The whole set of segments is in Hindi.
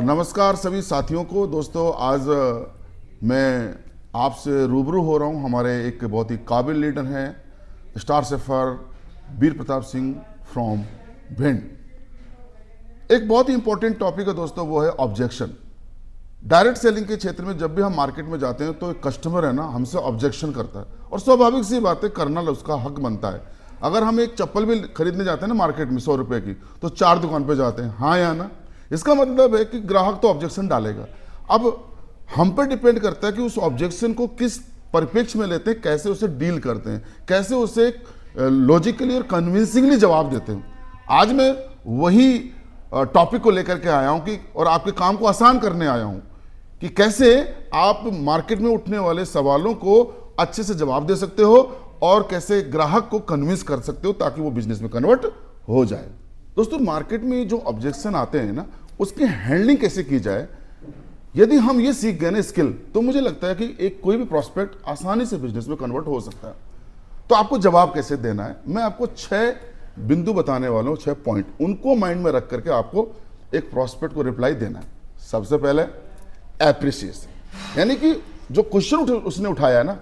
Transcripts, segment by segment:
नमस्कार सभी साथियों को। दोस्तों, आज मैं आपसे रूबरू हो रहा हूं। हमारे एक बहुत ही काबिल लीडर हैं, star safer Veer Pratap Singh from Bhind. एक बहुत ही इंपॉर्टेंट टॉपिक है दोस्तों, वो है ऑब्जेक्शन। डायरेक्ट सेलिंग के क्षेत्र में जब भी हम मार्केट में जाते हैं तो एक कस्टमर है ना, हमसे ऑब्जेक्शन करता है और स्वाभाविक सी बात है, करना उसका हक बनता है। अगर हम एक चप्पल भी खरीदने जाते हैं ना मार्केट में 100 रुपए की, तो 4 दुकान पे जाते हैं, हाँ या ना। इसका मतलब है कि ग्राहक तो ऑब्जेक्शन डालेगा। अब हम पर डिपेंड करता है कि उस ऑब्जेक्शन को किस परिप्रेक्ष्य में लेते हैं, कैसे उसे डील करते हैं, कैसे उसे लॉजिकली और कन्विंसिंगली जवाब देते हैं। आज मैं वही टॉपिक को लेकर के आया हूं कि और आपके काम को आसान करने आया हूं कि कैसे आप मार्केट में उठने वाले सवालों को अच्छे से जवाब दे सकते हो और कैसे ग्राहक को कन्विंस कर सकते हो ताकि वो बिजनेस में कन्वर्ट हो जाए। दोस्तों, मार्केट में जो ऑब्जेक्शन आते हैं ना, उसकी हैंडलिंग कैसे की जाए, यदि हम ये सीख गए ना स्किल, तो मुझे लगता है कि एक कोई भी प्रॉस्पेक्ट आसानी से बिजनेस में कन्वर्ट हो सकता है। तो आपको जवाब कैसे देना है, मैं आपको 6 बिंदु बताने वाला हूं, 6 पॉइंट। उनको माइंड में रख करके आपको एक प्रॉस्पेक्ट को रिप्लाई देना है। सबसे पहले एप्रिसिएशन, यानी कि जो क्वेश्चन उसने उठाया है ना,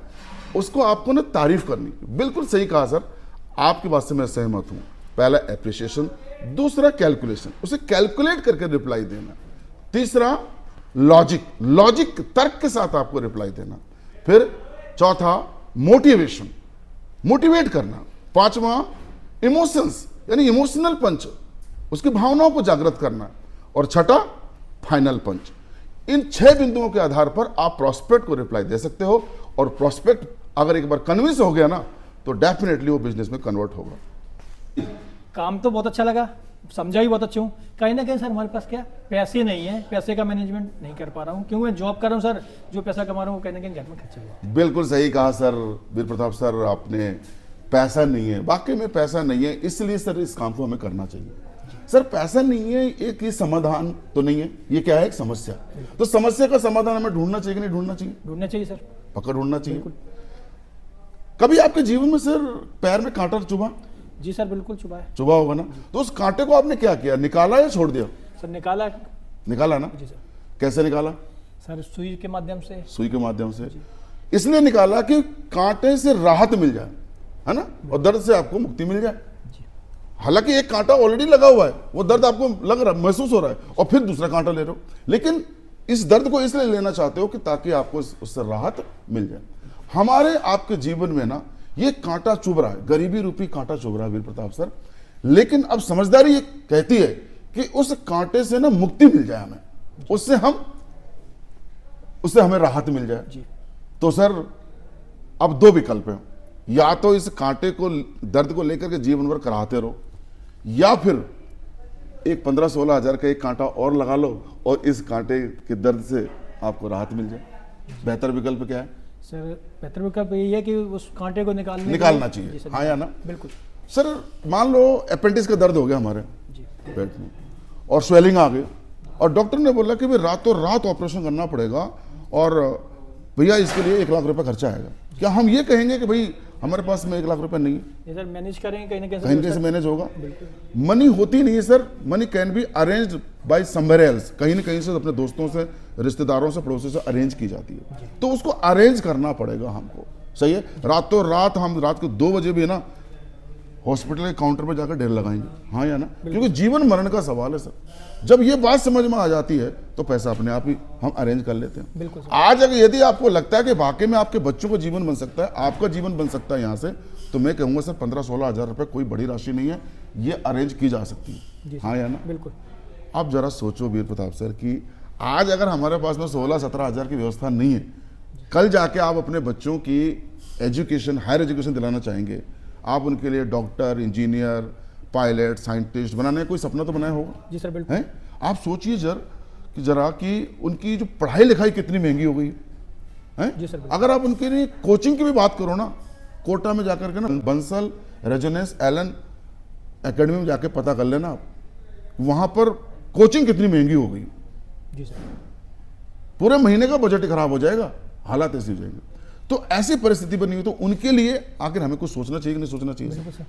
उसको आपको ना तारीफ करनी। बिल्कुल सही कहा सर, आपकी बात से मैं सहमत हूं। पहला एप्रिसिएशन, दूसरा कैलकुलेशन, उसे कैलकुलेट करके रिप्लाई देना। तीसरा लॉजिक तर्क के साथ आपको रिप्लाई देना। फिर चौथा मोटिवेशन, मोटिवेट करना। पांचवा इमोशंस, यानी इमोशनल पंच, उसकी भावनाओं को जागृत करना। और छठा फाइनल पंच। इन 6 बिंदुओं के आधार पर आप प्रॉस्पेक्ट को रिप्लाई दे सकते हो और प्रॉस्पेक्ट अगर एक बार कन्विंस हो गया ना, तो डेफिनेटली वो बिजनेस में कन्वर्ट होगा। काम तो बहुत अच्छा लगा, समझा भी बहुत अच्छा हूँ। कहीं ना कहीं सर हमारे पास क्या पैसे नहीं है, पैसे का मैनेजमेंट नहीं कर पा रहा हूँ। क्यों मैं जॉब कर रहा हूँ सर, जो पैसा कमा रहा हूँ वो कहीं ना कहीं घर में खर्च हुआ। बिल्कुल सही कहा सर वीर प्रताप सर, आपने पैसा नहीं है, वाकई में पैसा नहीं है, इसलिए सर इस काम को हमें करना चाहिए। सर पैसा नहीं है एक ये समाधान तो नहीं है, ये क्या है, एक समस्या। तो समस्या का समाधान हमें ढूंढना चाहिए कि नहीं ढूंढना चाहिए? ढूंढना चाहिए सर, पक्का ढूंढना चाहिए। कभी आपके जीवन में सर पैर में कांटा चुभा? जी सर, बिल्कुल चुभा है। चुभा होगा ना, तो उस कांटे को आपने क्या किया, निकाला या छोड़ दिया? सर निकाला। निकाला ना? जी सर। कैसे निकाला? सर सुई के माध्यम से। सुई के माध्यम से। इसलिए निकाला कि कांटे से राहत मिल जाए, है ना, और दर्द से आपको मुक्ति मिल जाए। हालांकि एक कांटा ऑलरेडी लगा हुआ है, वो दर्द आपको लग रहा है, महसूस हो रहा है, और फिर दूसरा कांटा ले रहे हो, लेकिन इस दर्द को इसलिए लेना चाहते हो कि ताकि आपको उससे राहत मिल जाए। हमारे आपके जीवन में ना ये कांटा चुभ रहा है, गरीबी रूपी कांटा चुभ रहा है वीर प्रताप सर, लेकिन अब समझदारी ये कहती है कि उस कांटे से ना मुक्ति मिल जाए हमें, उससे हमें राहत मिल जाए। तो सर अब 2 विकल्प हैं, या तो इस कांटे को, दर्द को लेकर के जीवन भर कराते रहो, या फिर एक 15-16 हजार का एक कांटा और लगा लो और इस कांटे के दर्द से आपको राहत मिल जाए। बेहतर विकल्प क्या है सर? बेहतर विकल्प यही है कि उस कांटे को निकालना चाहिए, हाँ या ना? बिल्कुल सर मान लो अपेंडिक्स का दर्द हो गया हमारे पेट में और स्वेलिंग आ गई और डॉक्टर ने बोला कि भाई रातों रात ऑपरेशन करना पड़ेगा और भैया इसके लिए 1 लाख रुपए खर्चा आएगा। क्या हम ये कहेंगे कि भाई हमारे पास में 1 लाख रुपए नहीं है? सर मैनेज करेंगे, कहीं ना कहीं से मैनेज होगा। मनी होती नहीं है sir, money can be arranged bye somewhere else, कहीं ना कहीं से अपने दोस्तों से, रिश्तेदारों से, पड़ोसियों से अरेंज की जाती है, तो उसको अरेंज करना पड़ेगा हमको। सही है, रातों रात हम रात को 2 बजे भी ना हॉस्पिटल के काउंटर पर जाकर ढेर लगाएंगे, हाँ या ना? क्योंकि जीवन मरण का सवाल है सर। जब ये बात समझ में आ जाती है तो पैसा अपने आप ही हम अरेंज कर लेते हैं। आज अगर यदि आपको लगता है कि वाकई में आपके बच्चों का जीवन बन सकता है, आपका जीवन बन सकता है यहाँ से, तो मैं कहूँगा सर 15-16 हजार रुपये कोई बड़ी राशि नहीं है, ये अरेंज की जा सकती है, हाँ या ना? बिल्कुल। आप जरा सोचो वीर प्रताप सर कि आज अगर हमारे पास में 16-17 हजार की व्यवस्था नहीं है, कल जाके आप अपने बच्चों की एजुकेशन, हायर एजुकेशन दिलाना चाहेंगे, आप उनके लिए डॉक्टर, इंजीनियर, पायलट, साइंटिस्ट बनाने का कोई सपना तो बनाया होगा। जी सर, बिल्कुल। आप सोचिए जरा कि उनकी जो पढ़ाई लिखाई कितनी महंगी हो गई है। जी सर, अगर आप उनके लिए कोचिंग की भी बात करो ना, कोटा में जाकर के ना, बंसल रेजोनेंस एलन एकेडमी में जाके पता कर लेना आप, वहां पर कोचिंग कितनी महंगी हो गई। जी सर। पूरे महीने का बजट खराब हो जाएगा, हालात ऐसे हो जाएंगे। तो ऐसी परिस्थिति बनी हुई, तो उनके लिए आखिर हमें कुछ सोचना चाहिए कि नहीं सोचना चाहिए सर?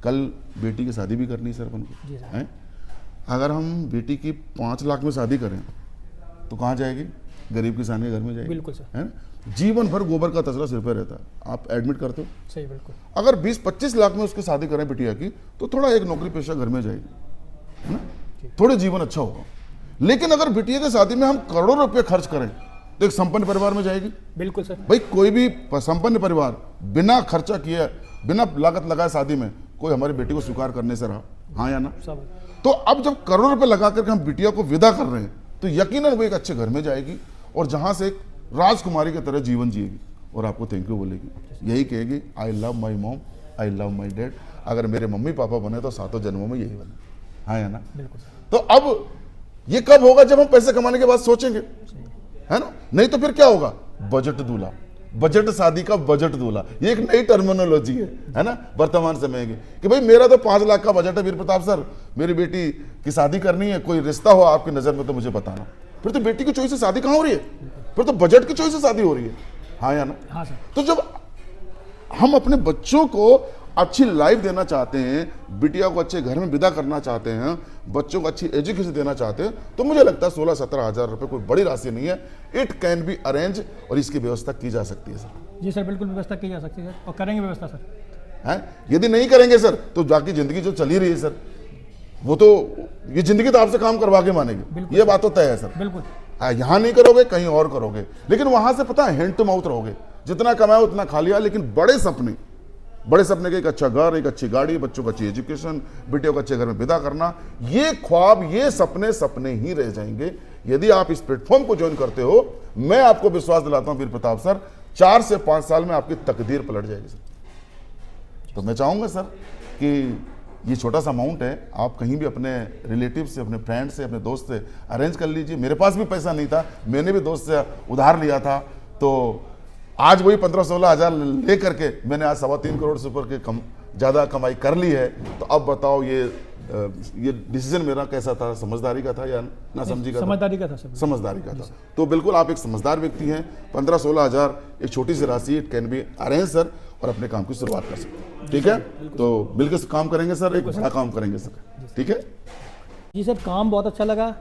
कल बेटी की शादी भी करनी है सर अपन को, हैं? अगर हम बेटी की 5 लाख में शादी करें तो कहाँ जाएगी? गरीब किसान के घर में जाएगी। बिल्कुल सर। है ना? जीवन भर गोबर का कचरा सिर पे रहता है, आप एडमिट करते हो। सही, बिल्कुल। अगर 20-25 लाख में उसकी शादी करें बिटिया की, तो थोड़ा एक नौकरी पेशा घर में जाएगी, है ना? थोड़े जीवन अच्छा होगा। लेकिन अगर बिटिया की शादी में हम करोड़ों रुपए खर्च करें तो एक संपन्न परिवार में जाएगी। बिल्कुल सर। भाई कोई भी संपन्न परिवार बिना खर्चा किए, बिना लागत लगाए शादी में कोई हमारी बेटी को स्वीकार करने से रहा, हाँ या ना? सब। तो अब जब करोड़ों रुपए लगा करके हम बिटिया को विदा कर रहे हैं, तो यकीनन वो एक अच्छे घर में जाएगी और जहां से एक राजकुमारी की तरह जीवन जिएगी और आपको थैंक यू बोलेगी। यही कहेगी, I love my mom, I love my dad. अगर मेरे मम्मी पापा बने तो 7 जन्मों में यही बने, हाँ या ना? बिल्कुल सर। तो अब ये कब होगा? जब हम पैसे कमाने के बाद सोचेंगे, है ना? नहीं तो फिर क्या होगा? बजट दूल्हा, बजट शादी का बजट दूल्हा, ये एक नई टर्मिनोलॉजी है ना वर्तमान समय की, कि भाई मेरा तो 5 लाख का बजट है वीर प्रताप सर, मेरी बेटी की शादी करनी है, कोई रिश्ता हो आपकी नजर में तो मुझे बताना। फिर तो बेटी की चॉइस से शादी कहाँ हो रही है? फिर तो बजट की चॉइस से शादी हो रही है, हाँ या ना? हाँ सर। तो जब हम अपने बच्चों को अच्छी लाइफ देना चाहते हैं, बिटिया को अच्छे घर में विदा करना चाहते हैं, बच्चों को अच्छी एजुकेशन देना चाहते हैं, तो मुझे लगता है 16-17 हज़ार रुपये कोई बड़ी राशि नहीं है। इट कैन बी अरेंज और इसकी व्यवस्था की जा सकती है सर। जी सर, बिल्कुल व्यवस्था की जा सकती है सर, और करेंगे व्यवस्था सर। है, यदि नहीं करेंगे सर तो बाकी जिंदगी जो चली रही है सर, वो तो ये जिंदगी तो आपसे काम करवा के मानेगी, ये बात तो तय है सर। बिल्कुल। यहाँ नहीं करोगे, कहीं और करोगे, लेकिन वहां से पता है हैंड टू माउथ रहोगे, जितना कमाया उतना खा लिया। लेकिन बड़े सपने के, एक अच्छा घर, एक अच्छी गाड़ी, बच्चों को अच्छी एजुकेशन, बेटियों को अच्छे घर में विदा करना, ये ख्वाब, ये सपने ही रह जाएंगे। यदि आप इस प्लेटफॉर्म को ज्वाइन करते हो, मैं आपको विश्वास दिलाता हूं वीर प्रताप सर, 4 से 5 साल में आपकी तकदीर पलट जाएगी सर। तो मैं चाहूंगा सर कि ये छोटा सा अमाउंट है, आप कहीं भी अपने रिलेटिव से, अपने फ्रेंड से, अपने दोस्त से अरेंज कर लीजिए। मेरे पास भी पैसा नहीं था, मैंने भी दोस्त से उधार लिया था, तो आज वही 15-16 हज़ार ले करके मैंने आज 3.25 करोड़ से ऊपर के ज़्यादा कमाई कर ली है। तो अब बताओ ये डिसीजन मेरा कैसा था? समझदारी का था या ना समझी का? समझदारी का था सर। समझदारी का था। तो बिल्कुल आप एक समझदार व्यक्ति हैं। 15-16 हज़ार एक छोटी सी राशि, it can be arrange sir, और अपने काम की शुरुआत कर सकते हैं। ठीक है, तो बिल्कुल काम करेंगे सर, एक बड़ा काम करेंगे सर। ठीक है जी सर, काम बहुत अच्छा लगा,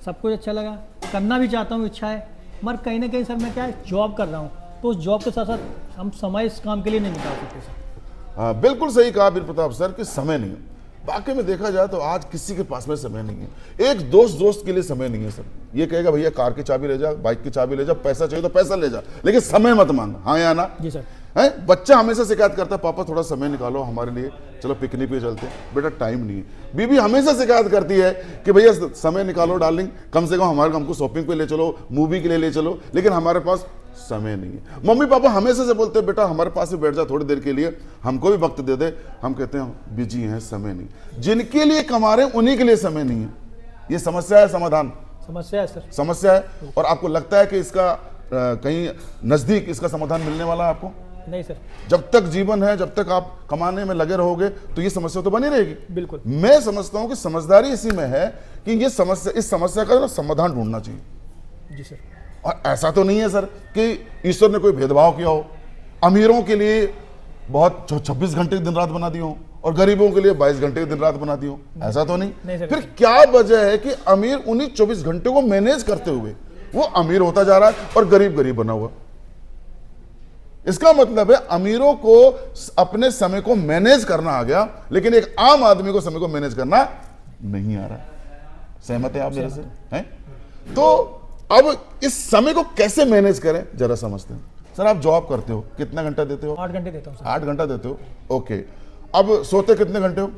सब कुछ अच्छा लगा, करना भी चाहता हूँ, इच्छा है, मगर कहीं ना कहीं सर मैं क्या जॉब कर रहा हूँ, तो उस जॉब के साथ साथ हम समय इस काम के लिए नहीं निकाल सकते सर। हाँ, बिल्कुल सही कहा वीर प्रताप सर कि समय नहीं है। वाकई में देखा जाए तो आज किसी के पास में समय नहीं है। एक दोस्त के लिए समय नहीं है सर। ये कहेगा भैया कार की चाबी ले जा, बाइक की चाबी ले जा, पैसा चाहिए तो पैसा ले जा, लेकिन समय मत मांग, हाँ या ना? जी सर। है, बच्चा हमेशा शिकायत करता है, पापा थोड़ा समय निकालो हमारे लिए, चलो पिकनिक पे चलते हैं। बेटा टाइम नहीं है। बीबी हमेशा शिकायत करती है कि भैया समय निकालो डार्लिंग, कम से कम हमको शॉपिंग पे ले चलो, मूवी के लिए ले चलो, लेकिन हमारे पास समय नहीं है। मम्मी पापा हमेशा से बोलते हैं बेटा हमारे पास ही बैठ जा थोड़ी देर के लिए, हमको भी वक्त दे दे। हम कहते हैं बिजी हैं, समय नहीं। जिनके लिए कमा रहे हैं उन्हीं के लिए समय नहीं है। ये समस्या है, समाधान समस्या है सर, समस्या है। और आपको लगता है कि इसका कहीं नजदीक इसका समाधान मिलने वाला है आपको? नहीं सर। जब तक जीवन है, जब तक आप कमाने में लगे रहोगे तो ये समस्या तो बनी रहेगी। बिल्कुल। मैं समझता हूं कि समझदारी इसी में है कि ये समस्या, इस समस्या का समाधान ढूंढना चाहिए। जी सर। और ऐसा तो नहीं है सर कि ईश्वर ने कोई भेदभाव किया हो, अमीरों के लिए बहुत 26 घंटे दिन रात बना दी हो और गरीबों के लिए 22 घंटे दिन रात बना दी हो, ऐसा तो नहीं सर। फिर क्या वजह है कि अमीर उन्हीं 24 घंटे को मैनेज करते हुए वो अमीर होता जा रहा है और गरीब बना हुआ? इसका मतलब है अमीरों को अपने समय को मैनेज करना आ गया, लेकिन एक आम आदमी को समय को मैनेज करना नहीं आ रहा। सहमत है आप मेरे से? हैं? तो अब इस समय को कैसे मैनेज करें जरा समझते हैं। सर आप जॉब करते हो, कितना घंटा देते हो? 8 घंटे देता हूँ सर। 8 घंटा देते हो, ओके। अब सोते कितने घंटे हो?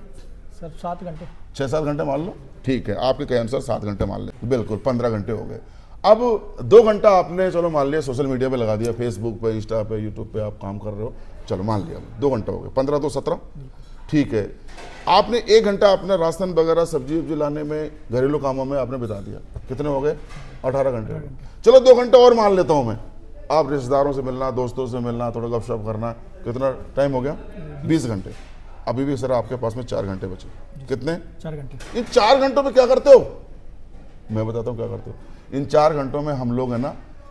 सर 7 घंटे। 6-7 घंटे मान लो, ठीक है, आपके कहे अनुसार 7 घंटे मान ले, बिल्कुल 15 घंटे हो गए। अब 2 घंटा आपने चलो मान लिया सोशल मीडिया पे लगा दिया, फेसबुक पे, इंस्टा पे, यूट्यूब पे आप काम कर रहे हो, चलो मान लिया 2 घंटा हो गए, 15 तो 17, ठीक है। आपने 1 घंटा अपने राशन वगैरह सब्जी वब्जी लाने में, घरेलू कामों में आपने बिता दिया, कितने हो गए? 18 घंटे हो गए। चलो 2 घंटा और मान लेता हूँ मैं, आप रिश्तेदारों से मिलना, दोस्तों से मिलना, थोड़ा गपशप करना, कितना टाइम हो गया? 20 घंटे। अभी भी सर आपके पास में 4 घंटे बचे, कितने? 4 घंटे। इन 4 घंटों में क्या करते हो? मैं बताता हूँ क्या करते हो। इन 4 घंटों में हम लोग है ना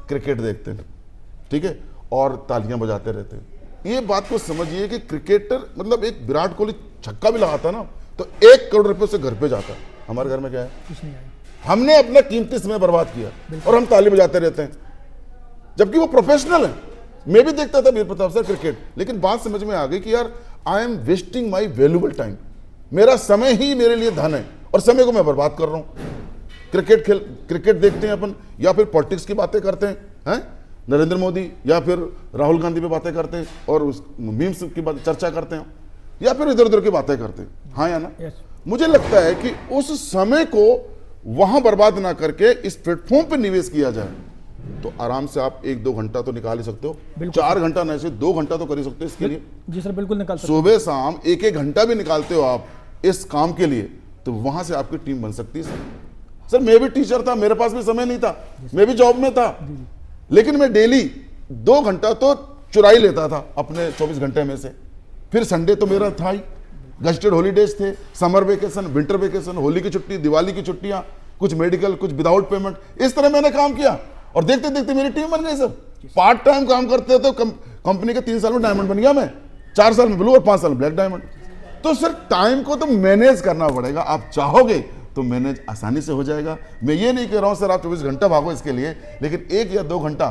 क्रिकेट देखते हैं, ठीक है, और तालियां बजाते रहते हैं। ये बात को समझिए कि क्रिकेटर मतलब एक विराट कोहली छक्का भी लगाता है ना तो 1 करोड़ रुपए से घर पे जाता है। हमारे घर में क्या है? कुछ नहीं आया। हमने अपना कीमती समय बर्बाद किया और हम ताली बजाते रहते हैं, जबकि वो प्रोफेशनल है। मैं भी देखता था वीर प्रताप सर क्रिकेट, लेकिन बात समझ में आ गई कि यार I am wasting my valuable time, मेरा समय ही मेरे लिए धन है और समय को मैं बर्बाद कर रहा हूं। क्रिकेट देखते हैं अपन, या फिर पॉलिटिक्स की बातें करते हैं, नरेंद्र मोदी या फिर राहुल गांधी पे बातें करते हैं और उस मीम्स की बात चर्चा करते हैं, या फिर इधर उधर की बातें करते हैं, हाँ या ना। मुझे लगता है कि उस समय को वहां बर्बाद ना करके इस प्लेटफॉर्म पे निवेश किया जाए तो आराम से आप 1-2 घंटा तो निकाल ही सकते हो। 4 घंटा नहीं से 2 घंटा तो कर ही सकते हो इसके लिए। जी सर, बिल्कुल निकाल सकते। सुबह शाम 1-1 घंटा भी निकालते हो आप इस काम के लिए, तो वहां से आपकी टीम बन सकती है। सर मैं भी टीचर था, मेरे पास भी समय नहीं था, मैं भी जॉब में था, लेकिन मैं डेली 2 घंटा तो चुरा ही लेता था अपने 24 घंटे में से। फिर संडे तो मेरा था ही, गस्टेड हॉलीडेज थे, summer vacation, winter vacation, Holi की छुट्टी, दिवाली की छुट्टियां, कुछ मेडिकल, कुछ विदाउट पेमेंट, इस तरह मैंने काम किया और देखते देखते मेरी टीम बन गई। सर पार्ट टाइम काम करते तो कंपनी के 3 साल में डायमंड बन गया मैं, 4 साल में ब्लू और 5 साल में ब्लैक डायमंड। तो सर टाइम को तो मैनेज करना पड़ेगा, आप चाहोगे तो मैनेज आसानी से हो जाएगा। मैं ये नहीं कह रहा हूं सर आप 24 घंटा भागो इसके लिए, लेकिन 1 या 2 घंटा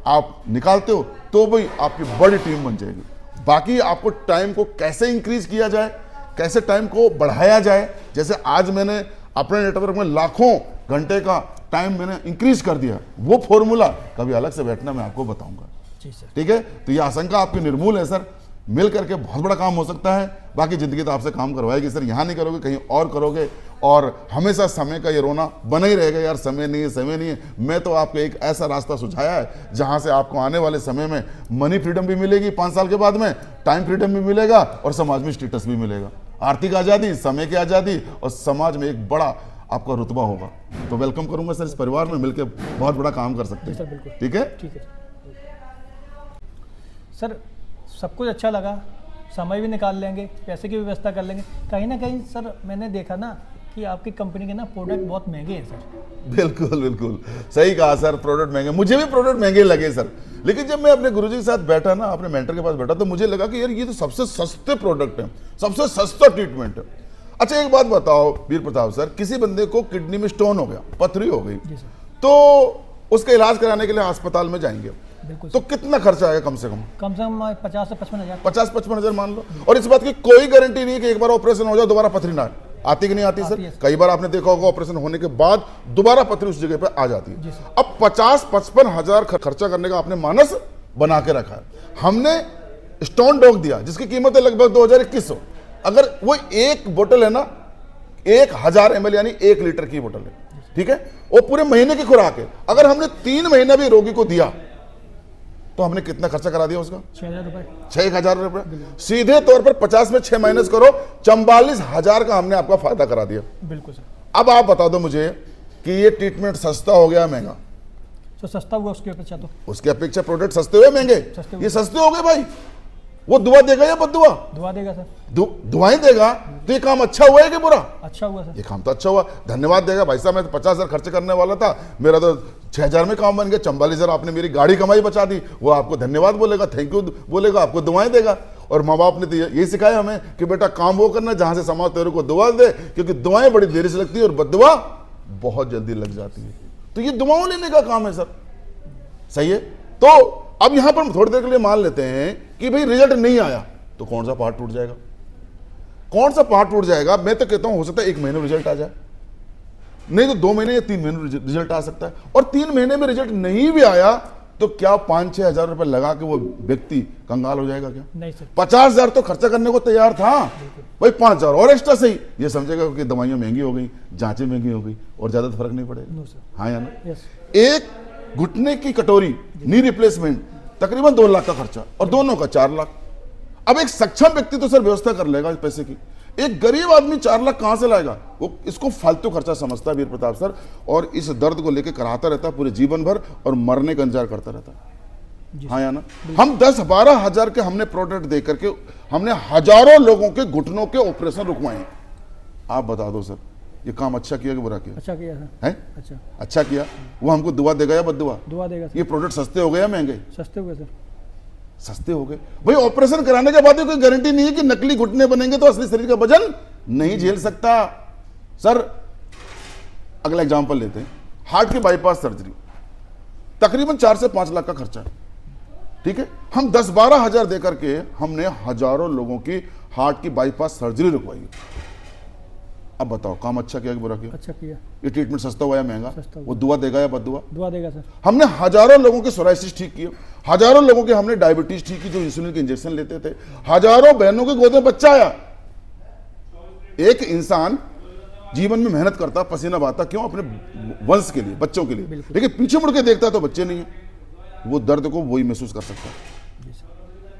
आप निकालते हो तो भाई आपकी बड़ी टीम बन जाएगी। बाकी आपको टाइम को कैसे इंक्रीज किया जाए, कैसे टाइम को बढ़ाया जाए, जैसे आज मैंने अपने नेटवर्क में लाखों घंटे का टाइम मैंने इंक्रीज कर दिया, वो फॉर्मूला कभी अलग से बैठना मैं आपको बताऊंगा। जी सर। ठीक है, तो ये आशंका आपकी निर्मूल है सर, मिल करके बहुत बड़ा काम हो सकता है। बाकी जिंदगी तो आपसे काम करवाएगी सर, यहाँ नहीं करोगे कहीं और करोगे, और हमेशा समय का ये रोना बना ही रहेगा, यार समय नहीं है, समय नहीं है। मैं तो आपको एक ऐसा रास्ता सुझाया है जहाँ से आपको आने वाले समय में मनी फ्रीडम भी मिलेगी, 5 साल के बाद में टाइम फ्रीडम भी मिलेगा और समाज में स्टेटस भी मिलेगा, आर्थिक आज़ादी, समय की आज़ादी और समाज में एक बड़ा आपका रुतबा होगा। तो वेलकम करूंगा सर, इस परिवार में मिलकर बहुत बड़ा काम कर सकते हैं। बिल्कुल। ठीक है, ठीक है सर, सब कुछ अच्छा लगा, समय भी निकाल लेंगे, पैसे की व्यवस्था कर लेंगे। कहीं ना कहीं सर मैंने देखा ना कि आपकी कंपनी के ना प्रोडक्ट बहुत महंगे हैं सर। बिल्कुल बिल्कुल सही कहा सर, प्रोडक्ट महंगे, मुझे भी प्रोडक्ट महंगे लगे सर, लेकिन जब मैं अपने गुरुजी के साथ बैठा ना, अपने मेंटर के पास बैठा, तो मुझे लगा कि यार ये तो सबसे सस्ते प्रोडक्ट है, सबसे सस्ता ट्रीटमेंट है। अच्छा एक बात बताओ वीर प्रताप सर, किसी बंदे को किडनी में स्टोन हो गया, पथरी हो गई, तो उसका इलाज कराने के लिए अस्पताल में जाएंगे, तो कितना खर्चा आएगा? कम से कम 50 से 55 हज़ार, 50-55 हज़ार मान लो। और इस बात की कोई गारंटी नहीं है कि एक बार ऑपरेशन हो जाए दोबारा पथरी ना आती कि नहीं आती सर। कई बार आपने देखा होगा ऑपरेशन होने के बाद दोबारा पथरी उस जगह पे आ जाती है। अब 50-55 हज़ार खर्चा करने का आपने मानस बना के रखा है। हमने स्टोन डॉग दिया जिसकी कीमत है लगभग 2100। अगर वो एक बोतल है ना, 1000 ml यानी 1 लीटर की बोतल है, ठीक है, वो पूरे महीने की खुराक है। अगर हमने 3 महीना भी रोगी को दिया तो हमने कितना खर्चा करा दिया उसका? 6,000 रुपए। 6,000 रुपए सीधे तौर पर 50 में 6 माइनस करो, 44,000 का हमने आपका फायदा करा दिया। बिल्कुल सर। अब आप बता दो मुझे कि ये ट्रीटमेंट सस्ता हो गया महंगा? तो सस्ता हुआ उसकी अपेक्षा, तो उसकी अपेक्षा प्रोडक्ट सस्ते हुए महंगे? ये सस्ते हो गए भाई। वो दुआ देगा या बददुआ? दुआ देगा सर। दुआएं देगा। तो ये काम अच्छा हुआ है कि बुरा? अच्छा हुआ सर। ये काम तो अच्छा हुआ, धन्यवाद देगा भाई साहब। मैं तो 50,000 खर्च करने वाला था, मेरा तो 6,000 में काम बन गया। 44,000 आपने मेरी गाड़ी कमाई बचा दी, वो आपको धन्यवाद बोलेगा, थैंक यू बोलेगा, आपको दुआएं देगा। और माँ बाप ने तो यही सिखाया हमें कि बेटा काम वो करना जहां से समाज तेरे को दुआ दे, क्योंकि दुआएं बड़ी देरी से लगती है और बददुआ बहुत जल्दी लग जाती है। तो ये दुआओं लेने का काम है सर, सही है। तो अब यहां पर हम थोड़ी देर के लिए मान लेते हैं कि भाई रिजल्ट नहीं आया, तो कौन सा पहाड़ टूट जाएगा? कौन सा पहाड़ टूट जाएगा? मैं तो कहता हूं हो सकता है 1 महीने में रिजल्ट आ जाए, नहीं तो 2 महीने या 3 महीने में रिजल्ट आ सकता है। और 3 महीने में रिजल्ट नहीं भी आया तो क्या 5-6 हज़ार रुपए लगा के वो व्यक्ति कंगाल हो जाएगा क्या? नहीं सर। 50,000 तो खर्चा करने को तैयार था भाई, 5,000 और एक्स्ट्रा सही, ये समझेगा कि दवाइयां महंगी हो गई, जांचें महंगी हो गई और ज्यादा फर्क नहीं पड़ेगा। हाँ या ना? एक घुटने की कटोरी नी रिप्लेसमेंट तकरीबन 2 लाख का खर्चा और दोनों का 4 लाख। अब एक सक्षम व्यक्ति तो सर व्यवस्था कर लेगा पैसे की, एक गरीब आदमी 4 लाख कहां से लाएगा? वो इसको फालतू खर्चा समझता है वीर प्रताप सर, और इस दर्द को लेकर कराता रहता पूरे जीवन भर और मरने का इंतजार करता रहता। हाँ या ना? हम 10-12 हज़ार के हमने प्रोडक्ट दे करके हमने हजारों लोगों के घुटनों के ऑपरेशन रुकवाए। आप बता दो सर, ये काम अच्छा किया कि बुरा किया? अच्छा किया सर। है अच्छा किया। वो हमको दुआ देगा या बददुआ? दुआ देगा सर। ये प्रोडक्ट सस्ते हो गए या महंगे? सस्ते हो गए सर। सस्ते हो गए भाई। ऑपरेशन कराने के बाद कोई गारंटी नहीं है कि नकली घुटने बनेंगे तो असली शरीर का वजन नहीं झेल सकता सर। अगला एग्जाम्पल लेते हैं, हार्ट की बाईपास सर्जरी तकरीबन 4 से 5 लाख का खर्चा है, ठीक है। हम 10-12 हजार दे करके हमने हजारों लोगों की हार्ट की बाईपास सर्जरी रुकवाई है। अब बताओ काम अच्छा किया कि बुरा किया? अच्छा किया। ये ट्रीटमेंट सस्ता हुआ या महंगा? सस्ता हुआ। वो दुआ देगा या बददुआ? दुआ देगा सर। हमने हजारों लोगों के सोराइसिस ठीक किए, हजारों लोगों के हमने डायबिटीज ठीक की जो इंसुलिन के इंजेक्शन लेते थे, हजारों बहनों के गोद में बच्चा आया। एक इंसान जीवन में मेहनत करता, पसीना बहाता, क्यों? अपने वंश के लिए, बच्चों के लिए, लेकिन पीछे मुड़ के देखता तो बच्चे नहीं है। वो दर्द को वही महसूस कर सकता है।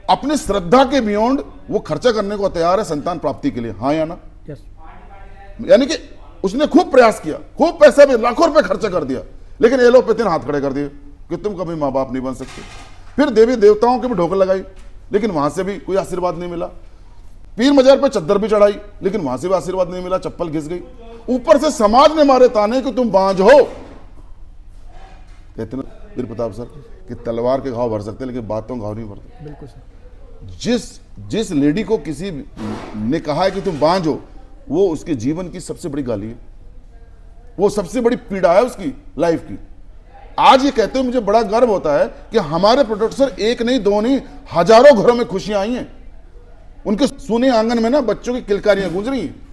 अपने श्रद्धा के बियॉन्ड वो खर्चा करने को तैयार है संतान प्राप्ति के लिए, हाँ या ना? यस। यानी कि उसने खूब प्रयास किया, खूब पैसा भी, लाखों रुपए खर्चा कर दिया, लेकिन एलोपैथी ने हाथ खड़े कर दिए कि तुम कभी माँ बाप नहीं बन सकते। फिर देवी देवताओं की भी ढोक लगाई, लेकिन वहां से भी कोई आशीर्वाद नहीं मिला। पीर मजार पे चद्दर भी चढ़ाई, लेकिन वहां से भी आशीर्वाद नहीं मिला, चप्पल घिस गई। ऊपर से समाज ने मारे ताने कि तुम बांझ हो। कहते ना वीर प्रताप सर कि तलवार के घाव भर सकते हैं, लेकिन बातों घाव नहीं भरते। बिल्कुल सर। जिस लेडी को किसी ने कहा है कि तुम बांझ हो, वो उसके जीवन की सबसे बड़ी गाली है, वो सबसे बड़ी पीड़ा है उसकी लाइफ की। आज ये कहते हुए मुझे बड़ा गर्व होता है कि हमारे प्रोडक्ट सर एक नहीं, दो नहीं, हजारों घरों में खुशियां आई हैं। उनके सोने आंगन में ना बच्चों की किलकारियां गूंज रही हैं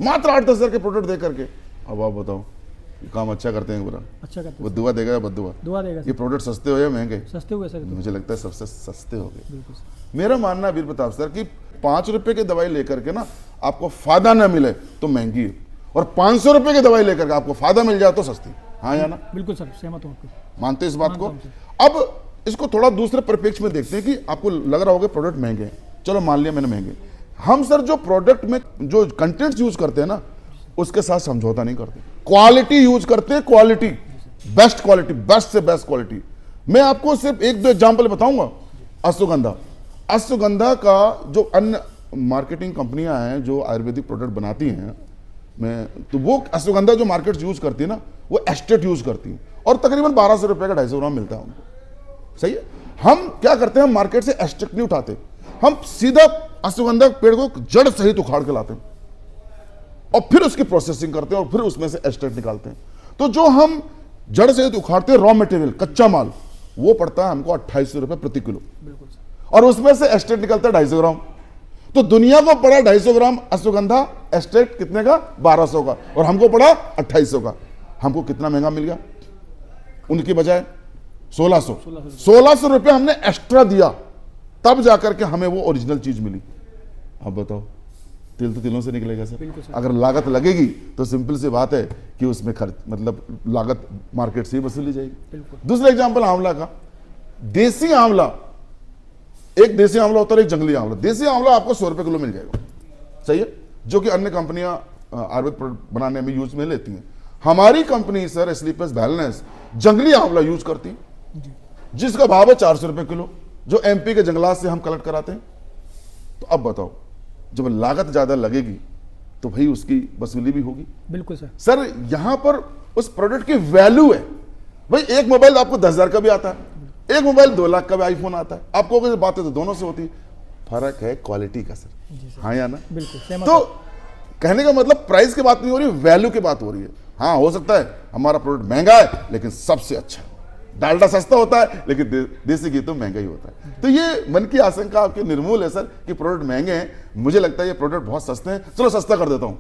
मात्र 8-10 हजार के प्रोडक्ट दे करके। अब आप बताओ ये काम अच्छा करते हैं बुरा? अच्छा करते वो हैं। दुआ देगा या बद्दुआ? दुआ देगा ये सर। प्रोडक्ट सस्ते हो या महंगे? सस्ते हुए सर। मुझे लगता है सबसे सस्ते हो गए। बिल्कुल सर। मेरा मानना है वीर प्रताप सर कि 5 रुपए की दवाई लेकर के ना आपको फायदा ना मिले तो महंगी है, और 500 रुपए की दवाई लेकर के आपको फायदा मिल जाए तो सस्ती, हाँ या ना? बिल्कुल सर, सहमत हूँ आपको। मानते इस बात को? मानता हूं अब इसको थोड़ा दूसरे परिप्रेक्ष्य में देखते हैं कि आपको लग रहा होगा प्रोडक्ट महंगे हैं। चलो मान लिया मैंने महंगे। हम सर जो प्रोडक्ट में जो कंटेंट्स यूज करते हैं ना, उसके साथ समझौता नहीं करते, क्वालिटी यूज करते हैं, क्वालिटी, बेस्ट क्वालिटी, बेस्ट से बेस्ट क्वालिटी। मैं आपको सिर्फ 1-2 एग्जाम्पल बताऊंगा। अश्वगंधा, अश्वगंधा का जो अन्य मार्केटिंग कंपनियां हैं जो आयुर्वेदिक प्रोडक्ट बनाती हैं, मैं तो वो अश्वगंधा जो मार्केट यूज करती है ना, वो एस्टेट यूज करती है, और तकरीबन 1200 रुपए का 250 ग्राम मिलता है उनको। सही है। हम क्या करते हैं, मार्केट से एस्टेट नहीं उठाते, हम सीधा अश्वगंधा पेड़ को जड़ सहित उखाड़ के लाते हैं और फिर उसकी प्रोसेसिंग करते हैं और फिर उसमें से एस्टेट निकालते हैं। तो जो हम जड़ सहित उखाड़ते हैं रॉ मटेरियल, कच्चा माल, वो पड़ता है हमको 2800 रुपए प्रति किलो, बिल्कुल सर। और उसमें से एस्टेट निकलता है 250 ग्राम। तो दुनिया को पड़ा 250 ग्राम अश्वगंधा, एस्टेट कितने का? 1200 का, और हमको पड़ा 2800 का। हमको कितना महंगा मिल गया? उनकी बजाय 1600 रुपए हमने एक्स्ट्रा दिया, तब जाकर के हमें वो ओरिजिनल चीज मिली। अब बताओ, तिल तो तिलों से निकलेगा सर। अगर लागत लगेगी तो सिंपल सी बात है कि उसमें खर्च, मतलब लागत मार्केट से ही वसूली जाएगी। दूसरा एग्जांपल आंवला का। देसी आंवला, एक देसी आंवला होता है, एक जंगली आंवला। देसी आंवला आपको 100 रुपए किलो मिल जाएगा, सही है, जो कि अन्य कंपनियां आयुर्वेद प्रोडक्ट बनाने में यूज में लेती हैं। हमारी कंपनी सर स्लीपर्स बैलेंस जंगली आंवला यूज करती है, जिसका भाव है 400 रुपए किलो, जो एमपी के जंगलात से हम कलेक्ट कराते हैं। तो अब बताओ, जब लागत ज्यादा लगेगी तो भाई उसकी वसूली भी होगी। बिल्कुल सर। सर यहां पर उस प्रोडक्ट की वैल्यू है। भाई एक मोबाइल आपको 10,000 का भी आता है, एक मोबाइल 2 लाख का भी आईफोन आता है। आपको अगर बातें तो दोनों से होती है, फर्क है क्वालिटी का सर, हाँ या ना? बिल्कुल सहमत। तो कहने का मतलब प्राइस की बात नहीं हो रही, वैल्यू की बात हो रही है। हाँ हो सकता है हमारा प्रोडक्ट महंगा है लेकिन सबसे अच्छा, डालडा सस्ता होता है लेकिन देसी घी तो महंगा ही होता है। तो ये मन की आशंका आपकी निर्मूल है सर कि प्रोडक्ट महंगे हैं। मुझे लगता है ये प्रोडक्ट बहुत सस्ते हैं। चलो सस्ता कर देता हूं,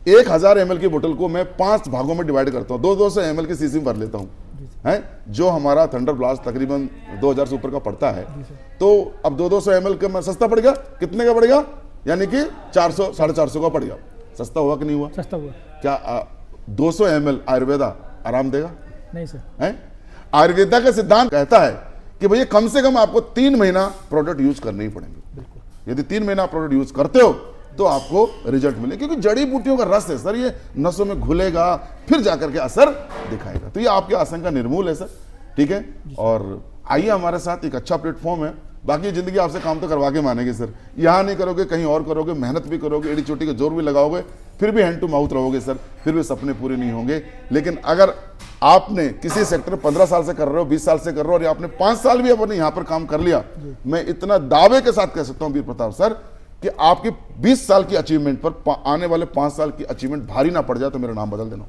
1000 ml की बोतल को मैं 5 भागों में डिवाइड करता हूं, 200 ml की सीसी में भर लेता हूं, है जो हमारा थंडर ब्लास्ट तकरीबन 2000 से ऊपर का पड़ता है। तो अब 200 ml का सस्ता पड़ गया, कितने का पड़ेगा? यानी कि 400 450 का पड़ गया। सस्ता हुआ कि नहीं हुआ? सस्ता हुआ। क्या 200 ml आयुर्वेदा आराम देगा? नहीं सर। है? आयुर्वेदा का सिद्धांत कहता है कि भैया कम से कम आपको 3 महीना प्रोडक्ट यूज करने ही पड़ेंगे। यदि 3 महीना प्रोडक्ट यूज करते हो तो आपको रिजल्ट मिले, क्योंकि जड़ी बूटियों का रस है सर, ये नसों में घुलेगा फिर जाकर के असर दिखाएगा। तो ये आपकी आशंका निर्मूल है सर, ठीक है। और आइए हमारे साथ, एक अच्छा प्लेटफॉर्म है। बाकी जिंदगी आपसे काम तो करवा के मानेंगे सर, यहाँ नहीं करोगे कहीं और करोगे, मेहनत भी करोगे, एड़ी चोटी का जोर भी लगाओगे, फिर भी हैंड टू माउथ रहोगे सर, फिर भी सपने पूरे नहीं होंगे। लेकिन अगर आपने किसी सेक्टर में 15 साल से कर रहे हो, 20 साल से कर रहे हो, और आपने 5 साल भी अपने यहाँ पर काम कर लिया, मैं इतना दावे के साथ कह सकता हूँ वीर प्रताप सर कि आपकी 20 साल की अचीवमेंट पर आने वाले 5 साल की अचीवमेंट भारी ना पड़ जाए तो मेरा नाम बदल देना,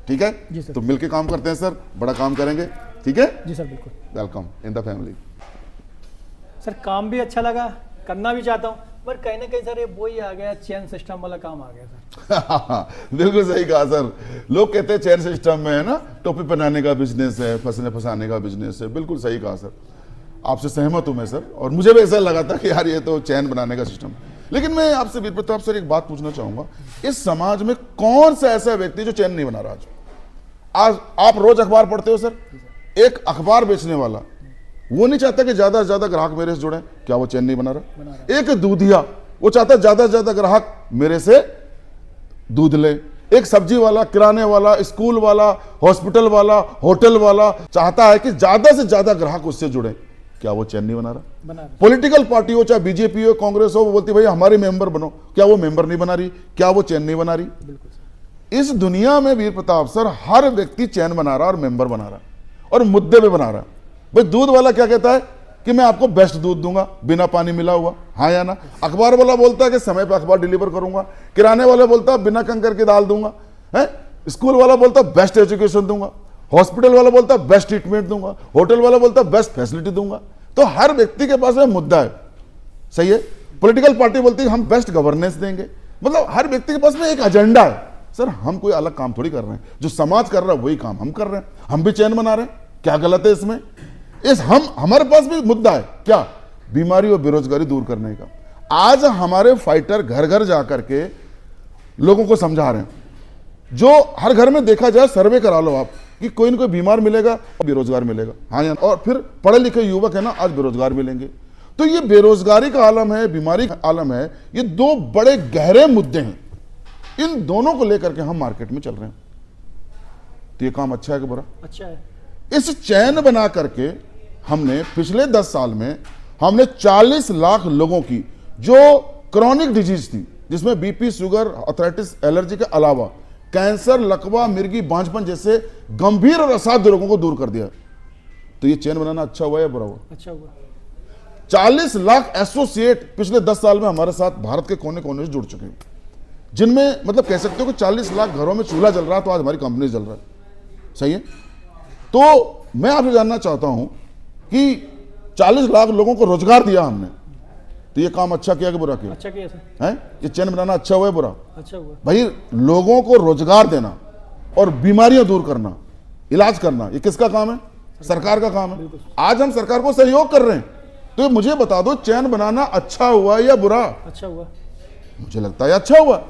ठीक है? जी सर। तो मिलके काम करते हैं सर, बड़ा काम करेंगे, ठीक है? जी सर बिल्कुल। Welcome in the family. Sir काम भी अच्छा लगा, करना भी चाहता हूँ, पर कहीं ना कहीं सर ये वही आ गया, चेन सिस्टम वाला काम आ गया सर। बिल्कुल सही कहा सर। लोग कहते हैं चेन सिस्टम में है ना, टोपी पहनाने का बिजनेस है, फंसने फंसाने का बिजनेस है। बिल्कुल सही कहा सर, आपसे सहमत हूं मैं सर, और मुझे भी ऐसा लगा था कि यार ये तो चैन बनाने का सिस्टम। लेकिन मैं आपसे वीर प्रताप सर एक बात पूछना चाहूंगा, इस समाज में कौन सा ऐसा व्यक्ति जो चैन नहीं बना रहा? आज आप रोज अखबार पढ़ते हो सर, एक अखबार बेचने वाला वो नहीं चाहता कि ज्यादा से ज्यादा ग्राहक मेरे से जुड़े, क्या वो चैन नहीं बना रहा? एक दूधिया वो चाहता है ज्यादा से ज्यादा ग्राहक मेरे से दूध ले। एक सब्जी वाला, किराने वाला, स्कूल वाला, हॉस्पिटल वाला, होटल वाला चाहता है कि ज्यादा से ज्यादा ग्राहक उससे जुड़े, क्या वो चैन नहीं बना रहा? पॉलिटिकल पार्टी हो, चाहे बीजेपी हो, कांग्रेस हो, वो बोलती भाई हमारे मेंबर बनो, क्या वो मेंबर नहीं बना रही? क्या वो चैन नहीं बना रही? इस दुनिया में वीर प्रताप सर हर व्यक्ति चैन बना रहा और मेंबर बना रहा और मुद्दे पे बना रहा। भाई दूध वाला क्या कहता है कि मैं आपको बेस्ट दूध दूंगा बिना पानी मिला हुआ, हाँ या ना? अखबार वाला बोलता है कि समय पर अखबार डिलीवर करूंगा। किराने वाला बोलता है बिना कंकर की दाल दूंगा, है? स्कूल वाला बोलता है बेस्ट एजुकेशन दूंगा, हॉस्पिटल वाला बोलता है बेस्ट ट्रीटमेंट दूंगा, होटल वाला बोलता है बेस्ट फैसिलिटी दूंगा। तो हर व्यक्ति के पास में मुद्दा है, सही है? पॉलिटिकल पार्टी बोलती है हम बेस्ट गवर्नेंस देंगे, मतलब हर व्यक्ति के पास में एक एजेंडा है। सर हम कोई अलग काम थोड़ी कर रहे हैं, जो समाज कर रहा है वही काम हम कर रहे हैं, हम भी चैन बना रहे हैं, क्या गलत है इसमें? हमारे पास भी मुद्दा है क्या? बीमारी और बेरोजगारी दूर करने का। आज हमारे फाइटर घर घर जाकर के लोगों को समझा रहे हैं, जो हर घर में देखा जाए, सर्वे करा लो आप कि कोई ना कोई बीमार मिलेगा और बेरोजगार मिलेगा, हाँ या? और फिर पढ़े लिखे युवक है ना, आज बेरोजगार मिलेंगे। तो ये बेरोजगारी का आलम है, बीमारी का आलम है, ये दो बड़े गहरे मुद्दे हैं। इन दोनों को लेकर के हम मार्केट में चल रहे हैं। तो ये काम अच्छा है कि बुरा? अच्छा है। इस चैन बना करके हमने पिछले 10 साल में हमने 40 लाख लोगों की जो क्रॉनिक डिजीज थी, जिसमें बीपी, शुगर, आर्थराइटिस, एलर्जी के अलावा कैंसर, लकवा, मिर्गी, बांझपन जैसे गंभीर और असाध्य रोगों को दूर कर दिया। तो ये चैन बनाना अच्छा हुआ या बुरा हुआ? अच्छा हुआ। 40 लाख एसोसिएट पिछले 10 साल में हमारे साथ भारत के कोने कोने से जुड़ चुके हैं, जिनमें मतलब कह सकते हो कि 40 लाख घरों में चूल्हा जल रहा तो आज हमारी कंपनी जल रहा है, सही है? तो मैं आपसे जानना चाहता हूं कि 40 लाख लोगों को रोजगार दिया हमने, तो ये काम अच्छा किया कि बुरा किया? अच्छा किया सर। है? ये चैन बनाना अच्छा हुआ है बुरा? अच्छा हुआ। भाई लोगों को रोजगार देना और बीमारियां दूर करना, इलाज करना, ये किसका काम है? सरकार का काम है। आज हम सरकार को सहयोग कर रहे हैं, तो ये मुझे बता दो चैन बनाना अच्छा हुआ या बुरा? अच्छा हुआ। मुझे लगता है अच्छा हुआ।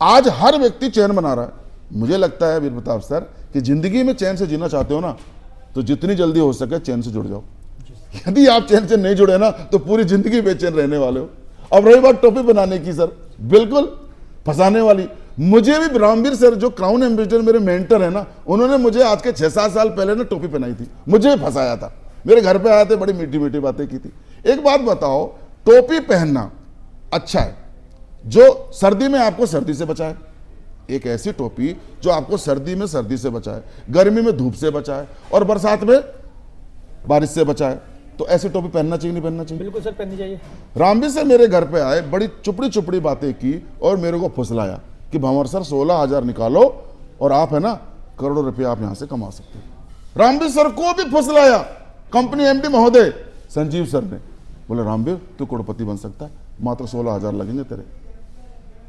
आज हर व्यक्ति चैन बना रहा है। मुझे लगता है वीर प्रताप सर कि जिंदगी में चैन से जीना चाहते हो ना, तो जितनी जल्दी हो सके चैन से जुड़ जाओ। यदि आप चैन से नहीं जुड़े ना तो पूरी जिंदगी बेचैन रहने वाले हो। अब रही बात टोपी बनाने की सर, बिल्कुल फंसाने वाली। मुझे भी रामवीर सर जो क्राउन एम्बेसडर मेरे मेंटर है ना, उन्होंने मुझे आज के 6-7 साल पहले ना टोपी पहनाई थी, मुझे फंसाया था, मेरे घर पे आए थे, बड़ी मीठी मीठी बातें की थी। एक बात बताओ, टोपी पहनना अच्छा है जो सर्दी में आपको सर्दी से बचाए, एक ऐसी टोपी जो आपको सर्दी में सर्दी से बचाए, गर्मी में धूप से बचाए और बरसात में बारिश से बचाए, तो ऐसी टोपी पहनना चाहिए नहीं पहनना चाहिए? बिल्कुल सर, पहननी चाहिए। रामवीर सर मेरे घर पे आए, बड़ी चुपड़ी चुपड़ी बातें की और मेरे को फुसलाया कि भंवर सर 16,000 निकालो और आप है ना करोड़ों रुपए आप यहां से कमा सकते हो। रामवीर सर को भी फुसलाया कंपनी एमडी महोदय संजीव सर ने, बोले रामवीर तू करोड़पति बन सकता है, मात्र 16,000 लगेंगे तेरे।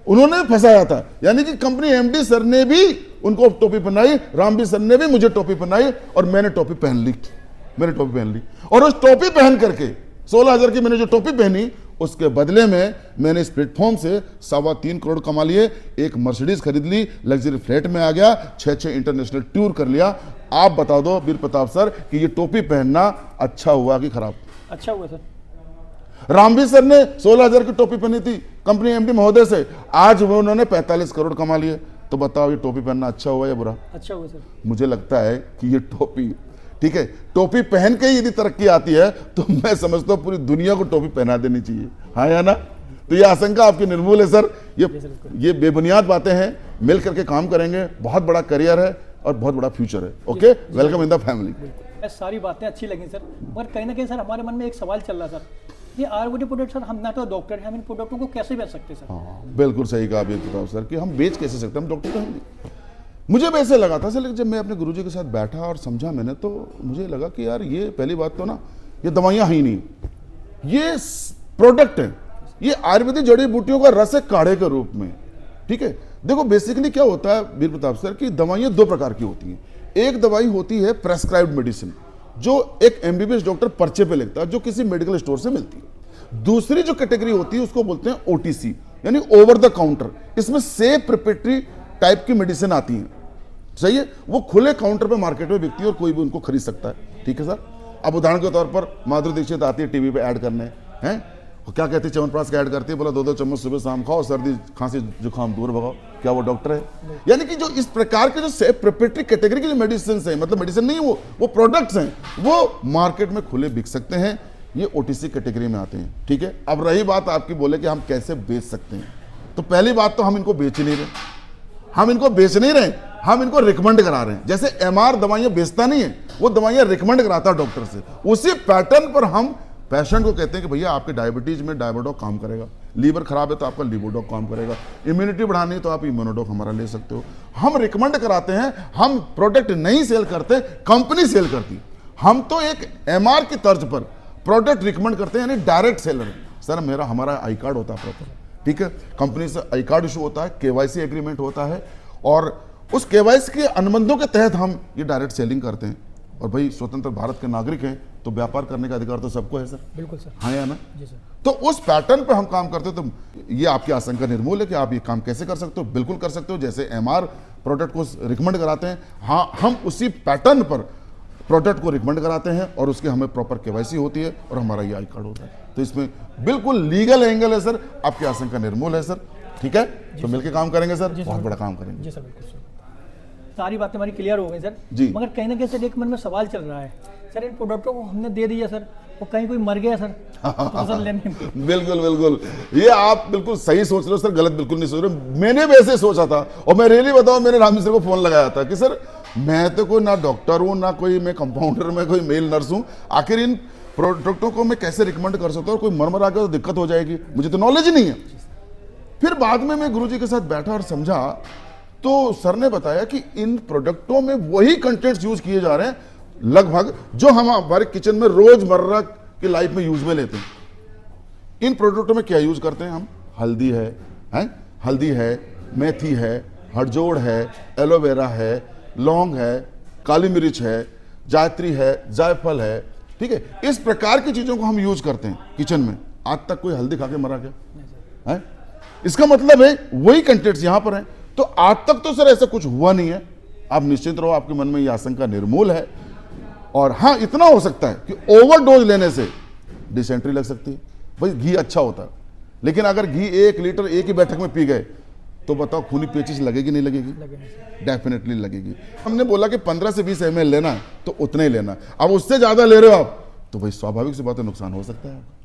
उन्होंने फंसाया था, यानी कि कंपनी एमडी सर ने भी उनको टोपी पहनाई, रामवीर सर ने भी मुझे टोपी पहनाई और मैंने टोपी पहन ली, मैंने टोपी पहन ली। और उस टोपी पहन करके 16,000 की मैंने जो टोपी पहनी, उसके बदले में मैंने इस प्लेटफॉर्म से 3.25 करोड़ कमा लिए, एक मर्सिडीज खरीद ली, लग्जरी फ्लैट में आ गया, 6 इंटरनेशनल टूर कर लिया। आप बता दो वीर प्रताप सर कि ये टोपी पहनना अच्छा हुआ कि खराब? अच्छा हुआ सर। रामवीर सर ने 16,000 की टोपी पहनी थी कंपनी एमडी महोदय से, आज वो उन्होंने 45 करोड़ कमा लिए। तो बताओ ये टोपी पहनना अच्छा हुआ या बुरा? अच्छा हुआ सर। मुझे लगता है कि ये टोपी, ठीक है, टोपी पहन के ही यदि तरक्की आती है तो मैं समझता हूँ पूरी दुनिया को टोपी पहना देनी चाहिए, हाँ या ना? तो ये आशंका आपकी निर्मूल है सर। ये बेबुनियाद बातें हैं, मिल करके काम करेंगे, बहुत बड़ा करियर है और बहुत बड़ा फ्यूचर है। Okay, welcome in the family. सारी बातें अच्छी लगी सर, पर कहीं ना कहीं सर हमारे मन में एक सवाल चल रहा सर ये आयुर्वेदिक प्रोडक्ट सर, हम ना तो डॉक्टर हैं, हम इन प्रोडक्टों को कैसे बेच सकते हैं सर? हाँ बिल्कुल सही कहा बीर प्रताप सर कि हम बेच कैसे सकते हैं, हम डॉक्टर तो हैं नहीं। मुझे भी ऐसे लगा था सर, लेकिन जब मैं अपने गुरुजी के साथ बैठा और समझा मैंने, तो मुझे लगा कि यार ये पहली बात तो ना, ये दवाइयाँ ही नहीं, ये प्रोडक्ट है, ये आयुर्वेदिक जड़ी बूटियों का रस है काढ़े के रूप में। ठीक है, देखो बेसिकली क्या होता है वीर प्रताप सर कि दवाइयाँ दो प्रकार की होती हैं। एक दवाई होती है प्रेस्क्राइब्ड मेडिसिन, जो एक एमबीबीएस डॉक्टर पर्चे पे लिखता है, जो किसी मेडिकल स्टोर से मिलती है। दूसरी जो कैटेगरी होती है उसको बोलते हैं ओटीसी, यानी ओवर द काउंटर। इसमें सेफ प्रिपरेटरी टाइप की मेडिसिन आती है, सही है, वो खुले काउंटर पे मार्केट में बिकती है और कोई भी उनको खरीद सकता है। ठीक है सर, अब उदाहरण के तौर पर माधुरी दीक्षित आती है टीवी पे ऐड करने, हैं क्या कहती है, च्यवनप्राश का ऐड करती है, बोला 2-2 चम्मच सुबह शाम खाओ, सर्दी खांसी जुकाम दूर भगाओ। क्या वो डॉक्टर है? यानी कि जो इस प्रकार के जो सेफ प्रिपरेटरी कैटेगरी के जो मेडिसिन हैं, मतलब मेडिसिन नहीं, वो प्रोडक्ट्स हैं, वो मार्केट में खुले बिक सकते हैं, ये ओटीसी कैटेगरी में आते हैं। ठीक है, अब रही बात आपकी बोले कि हम कैसे बेच सकते हैं, तो पहली बात तो हम इनको बेच नहीं रहे, हम इनको बेच नहीं रहे, हम इनको रिकमेंड करा रहे हैं। जैसे एमआर दवाइयां बेचता नहीं है, वो दवाइयां रिकमेंड कराता है डॉक्टर से, उसी पैटर्न पर हम पेशेंट को कहते हैं कि भैया आपके डायबिटीज में डायबोडॉक काम करेगा, लीवर खराब है तो आपका लिवोडॉक काम करेगा, इम्यूनिटी बढ़ानी है तो आप इम्यूनोडॉक हमारा ले सकते हो। हम रिकमेंड कराते हैं, हम प्रोडक्ट नहीं सेल करते, कंपनी सेल करती। हम तो एक एमआर की तर्ज पर प्रोडक्ट रिकमेंड करते हैं, यानी डायरेक्ट सेलर। सर हमारा आई कार्ड होता है प्रॉपर, ठीक है, कंपनी से आई कार्ड इशू होता है, केवाईसी एग्रीमेंट होता है, और उस केवाईसी के अनुबंधों के तहत हम ये डायरेक्ट सेलिंग करते हैं। और भाई स्वतंत्र भारत के नागरिक हैं तो व्यापार करने का अधिकार तो सबको है सर। बिल्कुल सर। हाँ या ना? जी सर। तो उस पैटर्न पे हम काम करते हो, तो ये आपकी आशंका निर्मूल है कि आप ये काम कैसे कर सकते हो, बिल्कुल कर सकते हो। जैसे एमआर प्रोडक्ट को रिकमेंड कराते हैं, हाँ हम उसी पैटर्न पर प्रोडक्ट को रिकमेंड कराते हैं और उसके हमें प्रॉपर केवाईसी होती है और हमारा ये आई कार्ड होता है। तो इसमें बिल्कुल लीगल एंगल है सर, आपकी आशंका निर्मूल है सर। ठीक है, तो मिलकर काम करेंगे सर, बहुत बड़ा काम करेंगे। जी सर, बिल्कुल सर। सारी बातें हमारी क्लियर हो गई सर जी। मगर कहीं ना कहीं सर एक मन में सवाल चल रहा है सर, इन प्रोडक्टों को हमने दे दिया सर, वो कहीं कोई मर गया सर तो सर लेने में। बिल्कुल बिल्कुल, ये आप बिल्कुल सही सोच रहे हो सर, गलत बिल्कुल नहीं सोच रहे। मैंने भी ऐसे सोचा था, और मैं रियली बताऊं, मैंने राम सर को फोन लगाया था कि सर मैं तो कोई ना डॉक्टर हूं, ना कोई मैं कंपाउंडर में कोई मेल नर्स हूं, आखिर इन प्रोडक्टों को मैं कैसे रिकमेंड कर सकता हूँ, कोई मर आ गया तो दिक्कत हो जाएगी, मुझे तो नॉलेज ही नहीं है। फिर बाद में मैं गुरुजी के साथ बैठा और समझा, तो सर ने बताया कि इन प्रोडक्टों में वही कंटेंट्स यूज किए जा रहे हैं लगभग जो हम हमारे किचन में रोजमर्रा की लाइफ में यूज में लेते हैं। इन प्रोडक्टों में क्या यूज करते हैं हम? हल्दी है, हल्दी है, मेथी है, हड़जोड़ है, एलोवेरा है, लौंग है, काली मिर्च है, जायत्री है, जायफल है। ठीक है, इस प्रकार की चीजों को हम यूज करते हैं किचन में। आज तक कोई हल्दी खा के मरा क्या है? इसका मतलब है वही कंटेंट्स यहां पर हैं। तो आज तक तो सर ऐसा कुछ हुआ नहीं है, आप निश्चिंत रहो, आपके मन में यह आशंका निर्मूल है। और हाँ, इतना हो सकता है कि ओवरडोज लेने से डिसेंट्री लग सकती है। भाई घी अच्छा होता है, लेकिन अगर घी 1 लीटर एक ही बैठक में पी गए तो बताओ खूनी पेचिश लगेगी नहीं लगेगी? डेफिनेटली लगेगी। हमने बोला कि 15 से 20 ml लेना है तो उतना ही लेना। अब उससे ज्यादा ले रहे हो आप तो भाई स्वाभाविक सी बात है, नुकसान हो सकता है।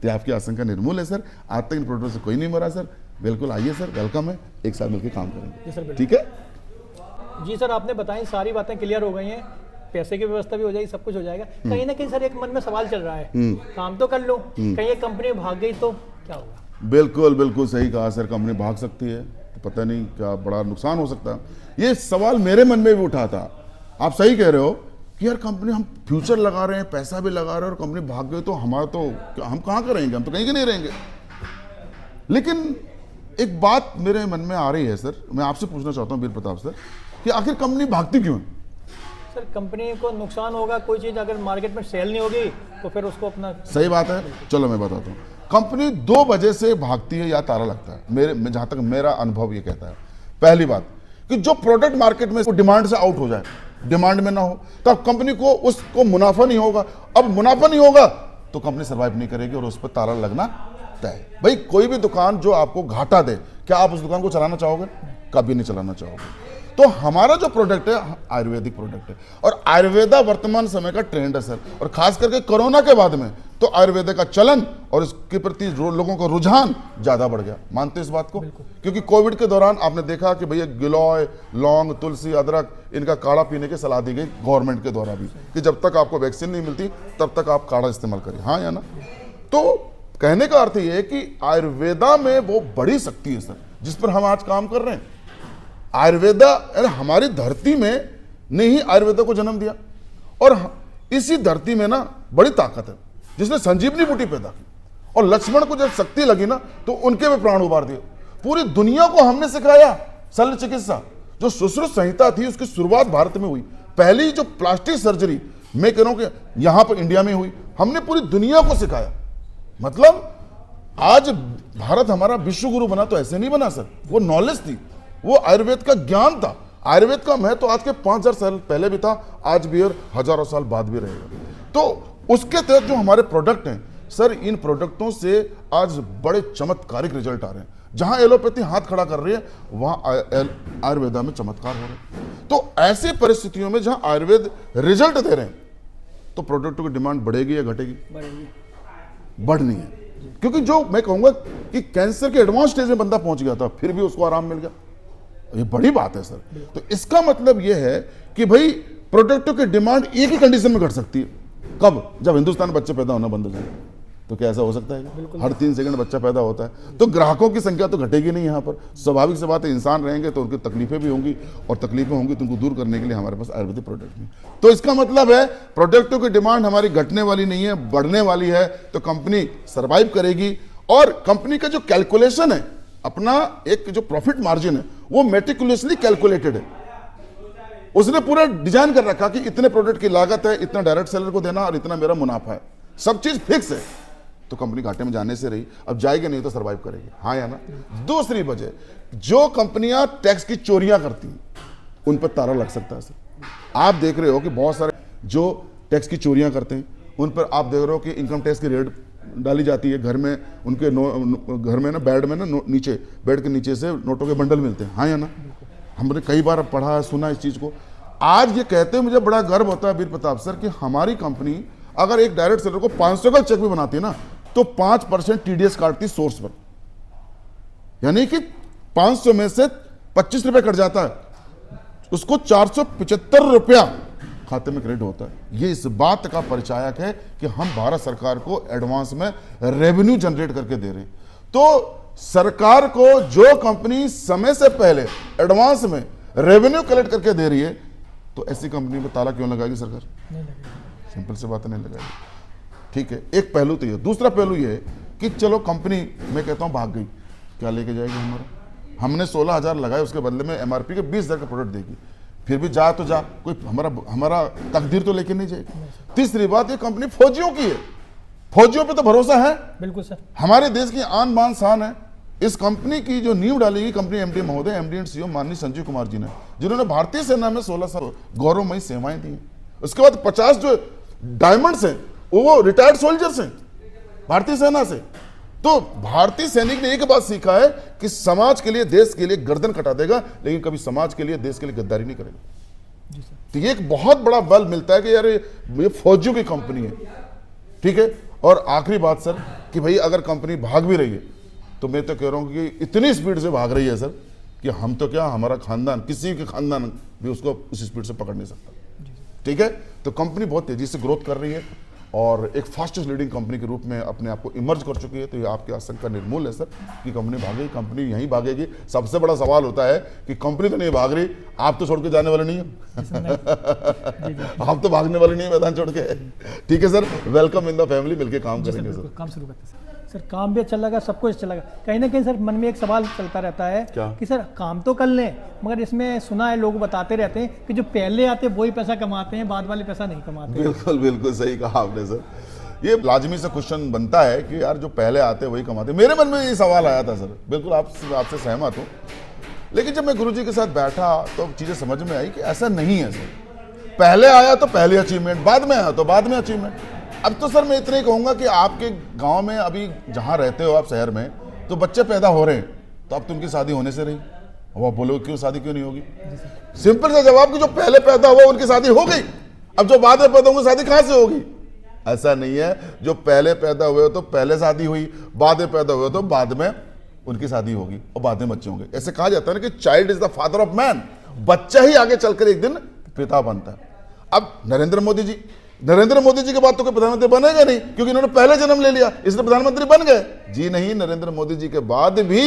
तो आपकी आशंका निर्मूल है सर, आज तक इन प्रोडक्ट से कोई नहीं मरा सर। बिल्कुल आइए सर, वेलकम है, एक साथ मिलकर काम करेंगे। ठीक है जी सर, आपने बताई सारी बातें क्लियर हो गई हैं, पैसे की व्यवस्था भी हो जाएगी, सब कुछ हो जाएगा। कहीं ना कहीं सर एक मन में सवाल चल रहा है, काम तो कर लो, कहीं ये कंपनी भाग गई तो क्या होगा? बिल्कुल बिल्कुल सही कहा सर, कंपनी भाग सकती है तो पता नहीं क्या बड़ा नुकसान हो सकता है। ये सवाल मेरे मन में भी उठा था। आप सही कह रहे हो कि यार कंपनी, हम फ्यूचर लगा रहे हैं, पैसा भी लगा रहे हैं और कंपनी भाग गई तो हमारा तो हम कहाँ करेंगे? हम तो कहीं के नहीं रहेंगे। लेकिन एक बात मेरे मन में आ रही है सर, मैं आपसे पूछना चाहता हूँ वीर प्रताप सर, कि आखिर कंपनी भागती क्यों है? सर कंपनी को नुकसान होगा, कोई चीज़ अगर मार्केट में सेल नहीं होगी तो फिर उसको अपना। सही बात है, चलो मैं बताता हूँ। कंपनी 2 वजह से भागती है या ताला लगता है, मेरे जहां तक मेरा अनुभव ये कहता है। पहली बात कि जो प्रोडक्ट मार्केट में डिमांड से आउट हो जाए, डिमांड में ना हो, तब कंपनी को उसको मुनाफा नहीं होगा। अब मुनाफा नहीं होगा तो कंपनी सर्वाइव नहीं करेगी और उस पर ताला लगना तय। भाई कोई भी दुकान जो आपको घाटा दे, क्या आप उस दुकान को चलाना चाहोगे? कभी नहीं चलाना चाहोगे। तो हमारा जो प्रोडक्ट है आयुर्वेदिक प्रोडक्ट है, और आयुर्वेदा वर्तमान समय का ट्रेंड है सर। और खास करके कोरोना के बाद में तो आयुर्वेदा का चलन और इसके प्रति लोगों का रुझान ज्यादा बढ़ गया। मानते हैं इस बात को? क्योंकि कोविड के दौरान आपने देखा कि भैया गिलोय, लौंग, तुलसी, अदरक, इनका काढ़ा पीने की सलाह दी गई गवर्नमेंट के द्वारा भी, कि जब तक आपको वैक्सीन नहीं मिलती तब तक आप काढ़ा इस्तेमाल करिए। हाँ या ना? तो कहने का अर्थ यह है कि आयुर्वेदा में वो बड़ी शक्ति है सर, जिस पर हम आज काम कर रहे हैं। आयुर्वेदा हमारी धरती में ने ही आयुर्वेदा को जन्म दिया, और इसी धरती में ना बड़ी ताकत है जिसने संजीवनी बूटी पैदा की, और लक्ष्मण को जब शक्ति लगी ना तो उनके भी प्राण उबार दिए। पूरी दुनिया को हमने सिखाया शल्य चिकित्सा। जो सुश्रुत संहिता थी उसकी शुरुआत भारत में हुई। पहली जो प्लास्टिक सर्जरी मैं कह रहा हूं कि यहां पर इंडिया में हुई, हमने पूरी दुनिया को सिखाया। मतलब आज भारत हमारा विश्व गुरु बना तो ऐसे नहीं बना सर, वो नॉलेज थी, वो आयुर्वेद का ज्ञान था। आयुर्वेद का महत्व तो आज के 5000 साल पहले भी था, आज भी और हजारों साल बाद भी रहेगा। तो उसके तहत जो हमारे प्रोडक्ट हैं सर, इन प्रोडक्टों से आज बड़े चमत्कारिक रिजल्ट आ रहे हैं। जहां एलोपैथी हाथ खड़ा कर रही है वहां आयुर्वेदा में चमत्कार हो रहे हैं। तो ऐसी परिस्थितियों में जहां आयुर्वेद रिजल्ट दे रहे हैं तो प्रोडक्टों की डिमांड बढ़ेगी या घटेगी? बढ़नी है, क्योंकि जो मैं कहूंगा कि कैंसर के एडवांस स्टेज में बंदा पहुंच गया था फिर भी उसको आराम मिल गया, ये बड़ी बात है सर। तो इसका मतलब यह है कि भाई प्रोडक्टों की डिमांड एक ही कंडीशन में घट सकती है। कब? जब हिंदुस्तान में बच्चे पैदा होना बंद हो जाए। तो क्या ऐसा हो सकता है? हर 3 सेकंड बच्चा पैदा होता है, तो ग्राहकों की संख्या तो घटेगी नहीं। यहाँ पर स्वाभाविक सी बात है, इंसान रहेंगे तो उनकी तकलीफें भी होंगी, और तकलीफें होंगी तो उनको दूर करने के लिए हमारे पास आयुर्वेदिक प्रोडक्ट हैं। तो इसका मतलब है प्रोडक्टों की डिमांड हमारी घटने वाली नहीं है, बढ़ने वाली है। तो कंपनी सर्वाइव करेगी, और कंपनी का जो कैलकुलेशन है, अपना एक जो प्रॉफिट मार्जिन है वो मेटिकुलसली कैलकुलेटेड है। उसने पूरा डिजाइन कर रखा कि इतने प्रोडक्ट की लागत है, इतना डायरेक्ट सेलर को देना और इतना मेरा मुनाफा है, सब चीज फिक्स है। तो कंपनी घाटे में जाने से रही, अब जाएगी नहीं तो सर्वाइव करेगी, हाँ या ना? दूसरी वजह, जो कंपनियां टैक्स की चोरियां करती हैं उन पर ताला लग सकता है सर। आप देख रहे हो कि बहुत सारे जो टैक्स की चोरियां करते हैं उन पर आप देख रहे हो कि इनकम टैक्स की रेड डाली जाती है। घर में उनके घर में ना बेड में ना नीचे, बेड के नीचे से नोटों के बंडल मिलते हैं, हाँ या ना? हमने कई बार पढ़ा है, सुना इस चीज को। आज ये कहते हैं मुझे बड़ा गर्व होता है वीर प्रताप सर कि हमारी कंपनी अगर एक डायरेक्ट सेलर को 500 का चेक भी बनाती है ना तो 5% टीडीएस काटती सोर्स पर, यानी कि 500 में से 25 रुपए कट जाता है, उसको 475 रुपया खाते में क्रेडिट होता है। ये इस बात का परिचायक है कि हम भारत सरकार को एडवांस में रेवेन्यू जनरेट करके दे रहे हैं। तो सरकार को जो कंपनी समय से पहले एडवांस में रेवेन्यू कलेक्ट करके दे रही है, तो ऐसी कंपनी में ताला क्यों लगाएगी सरकार? सिंपल सी बात नहीं लगाएगी। ठीक है, एक पहलू तो ये। दूसरा पहलू ये है कि चलो कंपनी, मैं कहता हूं भाग गई, क्या लेके जाएगी हमारा? हमने 16,000 लगाए, उसके बदले में एमआरपी के 20,000 का प्रोडक्ट देगी, फिर भी जा तो जा, कोई हमारा तकदीर तो लेके नहीं जाएगी। तीसरी बात, ये कंपनी फौजियों की है, फौजियों पे तो भरोसा है। बिल्कुल सर, हमारे देश की आन बान शान है। इस कंपनी की जो नींव डालेगी कंपनी एमडी महोदय, एमडी एंड सीईओ माननीय संजीव कुमार जी ने, जिन्होंने भारतीय सेना में 16 साल गौरवमयी सेवाएं दी। उसके बाद 50 जो डायमंड्स हैं वो रिटायर्ड सोल्जर्स हैं भारतीय सेना से। तो भारतीय सैनिक ने एक बात सीखा है कि समाज के लिए, देश के लिए गर्दन कटा देगा, लेकिन कभी समाज के लिए, देश के लिए गद्दारी नहीं करेगा। तो ये एक बहुत बड़ा बल मिलता है कि यार ये फौजियों की कंपनी है। ठीक है, और आखिरी बात सर कि भाई अगर कंपनी भाग भी रही है तो मैं तो कह रहा हूं कि इतनी स्पीड से भाग रही है सर कि हम तो क्या, हमारा खानदान, किसी के खानदान भी उसको उस स्पीड से पकड़ नहीं सकता। ठीक है, तो कंपनी बहुत तेजी से ग्रोथ कर रही है और एक फास्टेस्ट लीडिंग कंपनी के रूप में अपने आप को इमर्ज कर चुकी है। तो ये आपकी आशंका निर्मूल है सर कि कंपनी भागेगी, कंपनी यहीं भागेगी। सबसे बड़ा सवाल होता है कि कंपनी तो नहीं भाग रही, आप तो छोड़ के जाने वाले नहीं हो। आप तो भागने वाले नहीं है मैदान छोड़ के। ठीक है sir, welcome in the family, मिलके काम करेंगे सर। काम शुरू करते हैं सर, काम भी अच्छा लगा, सब कुछ अच्छा लगा। कहीं ना कहीं सर मन में एक सवाल चलता रहता है कि सर काम तो कर लें, मगर इसमें सुना है लोग बताते रहते हैं कि जो पहले आते हैं वही पैसा कमाते हैं, बाद वाले पैसा नहीं कमाते। बिल्कुल बिल्कुल सही कहा आपने सर। ये लाजमी से क्वेश्चन बनता है कि यार जो पहले आते वही कमाते। मेरे मन में ये सवाल आया था सर, बिल्कुल आपसे सहमत हूँ। लेकिन जब मैं गुरुजी के साथ बैठा तो चीजें समझ में आई कि ऐसा नहीं है सर। पहले आया तो पहले अचीवमेंट, बाद में आया तो बाद में अचीवमेंट। अब तो सर मैं इतना ही कहूंगा कि आपके गांव में अभी जहां रहते हो आप शहर में, तो बच्चे पैदा हो रहे हैं, तो अब तो उनकी शादी होने से रही। अब आप बोलोगे क्यों शादी क्यों नहीं होगी? सिंपल सा जवाब कि जो पहले पैदा हुआ उनकी शादी हो गई, अब जो बाद में पैदा होंगे शादी कहां से होगी? ऐसा नहीं है, जो पहले पैदा हुए तो पहले शादी हुई, बाद में पैदा हुए तो बाद में उनकी शादी होगी और बाद में बच्चे होंगे। ऐसे कहा जाता है ना कि child is the father of man, बच्चा ही आगे चलकर एक दिन पिता बनता है। अब नरेंद्र मोदी जी नरेंद्र मोदी जी के बाद तो कोई प्रधानमंत्री बनेगा नहीं, क्योंकि इन्होंने पहले जन्म ले लिया इसलिए प्रधानमंत्री बन गए। जी नहीं, नरेंद्र मोदी जी के बाद भी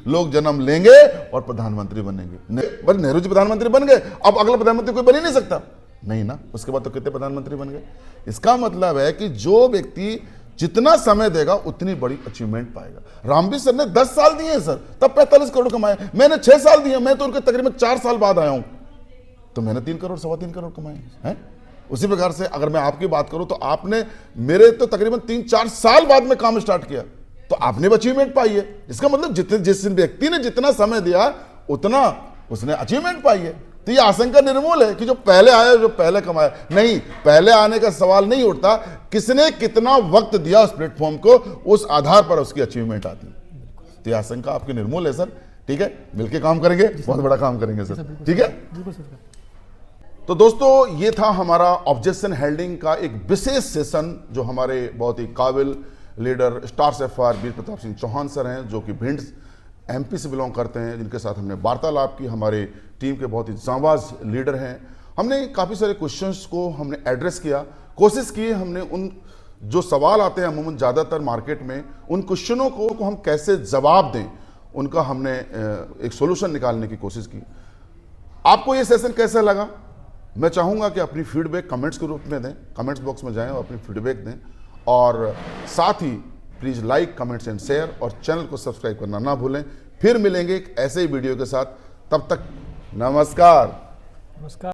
लोग जन्म लेंगे और प्रधानमंत्री बनेंगे। बस नेहरू जी प्रधानमंत्री बन गए, अब अगला प्रधानमंत्री कोई बन ही नहीं सकता, नहीं ना। उसके बाद तो कितने प्रधानमंत्री बन गए। इसका मतलब है कि जो व्यक्ति जितना समय देगा उतनी बड़ी अचीवमेंट पाएगा। रामवीर सर ने 10 साल दिए सर, तब 45 करोड़ कमाए। मैंने 6 साल दिए, मैं तो उनके तकरीबन 4 साल बाद आया हूं, तो मैंने 3 करोड़ 3.25 करोड़ कमाए हैं। उसी प्रकार से अगर मैं आपकी बात करूं तो आपने मेरे तो तकरीबन 3-4 साल बाद में काम स्टार्ट किया, तो आपने भी अचीवमेंट पाई है। इसका मतलब जिस व्यक्ति ने जितना समय दिया उतना उसने अचीवमेंट पाई है। तो ये आशंका निर्मूल है कि जो पहले आया जो पहले कमाया, नहीं, पहले आने का सवाल नहीं उठता, किसने कितना वक्त दिया उस प्लेटफॉर्म को, उस आधार पर उसकी अचीवमेंट आती है। तो ये आशंका आपकी निर्मूल है सर। ठीक है, मिलके काम करेंगे, बहुत बड़ा काम करेंगे सर। ठीक है, तो दोस्तों ये था हमारा ऑब्जेक्शन हैंडलिंग का एक विशेष सेशन, जो हमारे बहुत ही काबिल लीडर स्टार सेफर वीर प्रताप सिंह चौहान सर हैं, जो कि भिंड एमपी से बिलोंग करते हैं, जिनके साथ हमने वार्तालाप की। हमारे टीम के बहुत ही जांबाज लीडर हैं। हमने काफ़ी सारे क्वेश्चंस को हमने एड्रेस किया, कोशिश की हमने उन जो सवाल आते हैं अमूमन ज़्यादातर मार्केट में, उन क्वेश्चनों को हम कैसे जवाब दें, उनका हमने एक सोल्यूशन निकालने की कोशिश की। आपको ये सेशन कैसा लगा? मैं चाहूँगा कि अपनी फीडबैक कमेंट्स के रूप में दें, कमेंट्स बॉक्स में जाएं और अपनी फीडबैक दें, और साथ ही please like, comments and share, और चैनल को सब्सक्राइब करना ना भूलें। फिर मिलेंगे एक ऐसे ही वीडियो के साथ, तब तक नमस्कार।